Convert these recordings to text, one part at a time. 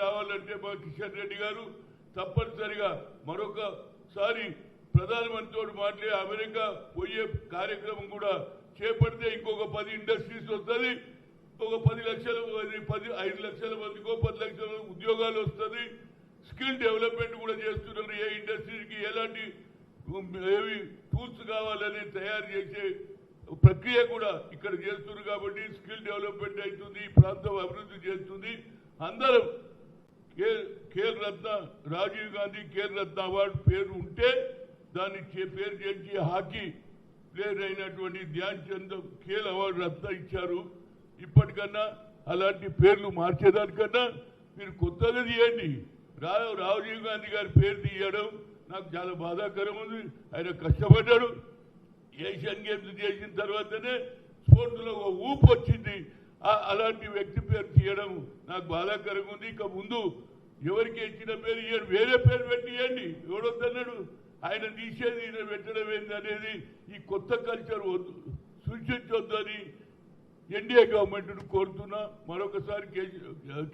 రావాలంటే మా కిషన్ రెడ్డి గారు తప్పనిసరిగా మరొకసారి ప్రధానమంత్రితో మాట్లాడి అమెరికా పోయే కార్యక్రమం కూడా చేపడితే ఇంకొక 10 ఇండస్ట్రీస్ వస్తుంది, ఒక 5 లక్షల మందికో 10 లక్షల ఉద్యోగాలు వస్తుంది. స్కిల్ డెవలప్మెంట్ కూడా చేస్తున్నారు. ఏ ఇండస్ట్రీకి ఎలాంటి ఏవి టూల్స్ కావాలని తయారు చేసే ప్రక్రియ కూడా ఇక్కడ చేస్తున్నారు. కాబట్టి స్కిల్ డెవలప్మెంట్ అవుతుంది, ఈ ప్రాంతం అభివృద్ధి చేస్తుంది. అందరం ఖేల్ రత్న రాజీవ్ గాంధీ ఖేల్ రత్న అవార్డు పేరు ఉంటే దాన్ని పేరు చేసి హాకీ ప్లేయర్ అయినటువంటి ధ్యాన్ చంద్ ఖేల్ అవార్డు రత్న ఇచ్చారు. ఇప్పటికన్నా అలాంటి పేర్లు మార్చేదానికన్నా మీరు కొత్తగా తీయండి. రాజీవ్ గాంధీ గారి పేరు తీయడం నాకు చాలా బాధాకరం ఉంది. ఆయన కష్టపడ్డాడు. ఏషియన్ గేమ్స్ చేసిన తర్వాతనే స్పోర్ట్స్లో ఒక ఊపు వచ్చింది. అలాంటి వ్యక్తి పేరు తీయడం నాకు బాధాకరంగా ఉంది. ఇక ముందు ఎవరికి ఇచ్చిన పేరు ఇవ్వండి, వేరే పేరు పెట్టి ఇవ్వండి. ఎవడొద్దన్నాడు? ఆయన తీసేది ఈయన పెట్టడం ఏంది అనేది ఈ కొత్త కల్చర్ వద్దు, సృష్టించొద్దని ఎన్డీఏ గవర్నమెంట్ను కోరుతున్నా. మరొకసారి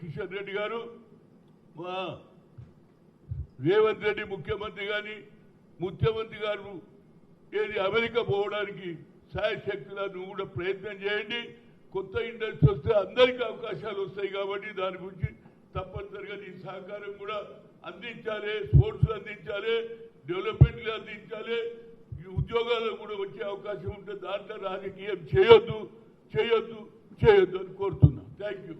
కిషన్ రెడ్డి గారు, మా రేవంత్ రెడ్డి ముఖ్యమంత్రి గారు ఏది అమెరికా పోవడానికి శాయశక్తులా నువ్వు కూడా ప్రయత్నం చేయండి. కొత్త ఇండస్ట్రీ వస్తే అందరికీ అవకాశాలు వస్తాయి. కాబట్టి దాని గురించి తప్పనిసరిగా నీ సహకారం కూడా అందించాలి. స్పోర్ట్స్ అందించాలి, డెవలప్మెంట్లు అందించాలి. ఈ ఉద్యోగాలు కూడా వచ్చే అవకాశం ఉంటే దాంట్లో రాజకీయం చేయొద్దు అని కోరుతున్నా. Thank you.